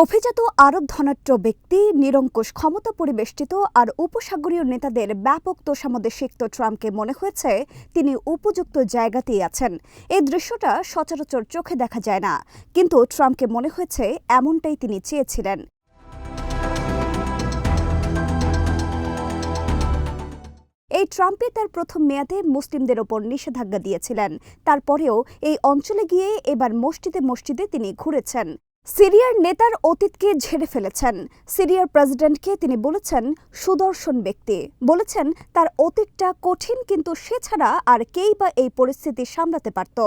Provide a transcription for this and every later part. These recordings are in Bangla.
অভিজাত আরব ধনাঢ্য ব্যক্তি, নিরঙ্কুশ ক্ষমতা পরিবেষ্টিত আর উপসাগরীয় নেতাদের ব্যাপক তোষামোদে সিক্ত ট্রাম্পকে মনে হয়েছে তিনি উপযুক্ত জায়গাতেই আছেন। এই দৃশ্যটা সচরাচর চোখে দেখা যায় না, কিন্তু ট্রাম্পকে মনে হয়েছে এমনটাই তিনি চেয়েছিলেন। এই ট্রাম্পই তার প্রথম মেয়াদে মুসলিমদের ওপর নিষেধাজ্ঞা দিয়েছিলেন। তারপরেও এই অঞ্চলে গিয়ে এবার মসজিদে মসজিদে তিনি ঘুরেছেন। সিরিয়ার নেতার অতীতকে ঝেড়ে ফেলেছেন। সিরিয়ার প্রেসিডেন্টকে তিনি বলেছেন সুদর্শন ব্যক্তি, বলেছেন তার অতীতটা কঠিন, কিন্তু সে ছাড়া আর কেই বা এই পরিস্থিতি সামলাতে পারত।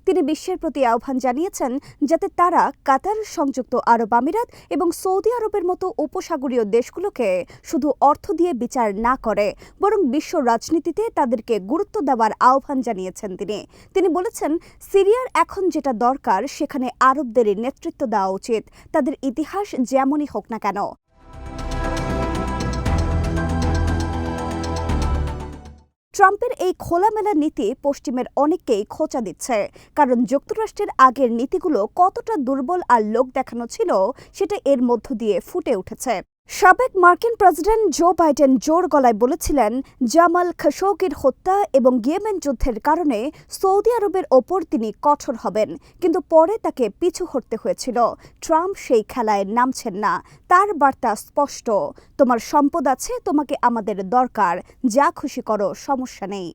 তিনি বিশ্বের প্রতি আহ্বান জানিয়েছেন যাতে তারা কাতার, সংযুক্ত আরব আমিরাত এবং সৌদি আরবের মতো উপসাগরীয় দেশগুলোকে শুধু অর্থ দিয়ে বিচার না করে, বরং বিশ্ব রাজনীতিতে তাদেরকে গুরুত্ব দেওয়ার আহ্বান জানিয়েছেন তিনি বলেছেন সিরিয়ার এখন যেটা দরকার সেখানে আরবদেরই নেতৃত্ব দেওয়া উচিত, তাদের ইতিহাস যেমনই হোক না কেন। ট্রাম্পের এই খোলামেলা নীতি পশ্চিমের অনেককেই খোঁচা দিচ্ছে, কারণ যুক্তরাষ্ট্রের আগের নীতিগুলো কতটা দুর্বল আর লোক দেখানো ছিল সেটা এর মধ্য দিয়ে ফুটে উঠেছে। সাবেক মার্কিন প্রেসিডেন্ট জো বাইডেন জোর গলায় বলেছিলেন জামাল খাশোগির হত্যা এবং ইয়েমেন যুদ্ধের কারণে সৌদি আরবের ওপর তিনি কঠোর হবেন, কিন্তু পরে তাকে পিছু হটতে হয়েছিল। ট্রাম্প সেই খেলায় নামছেন না। তার বার্তা স্পষ্ট, তোমার সম্পদ আছে, তোমাকে আমাদের দরকার, যা খুশি করো, সমস্যা নেই।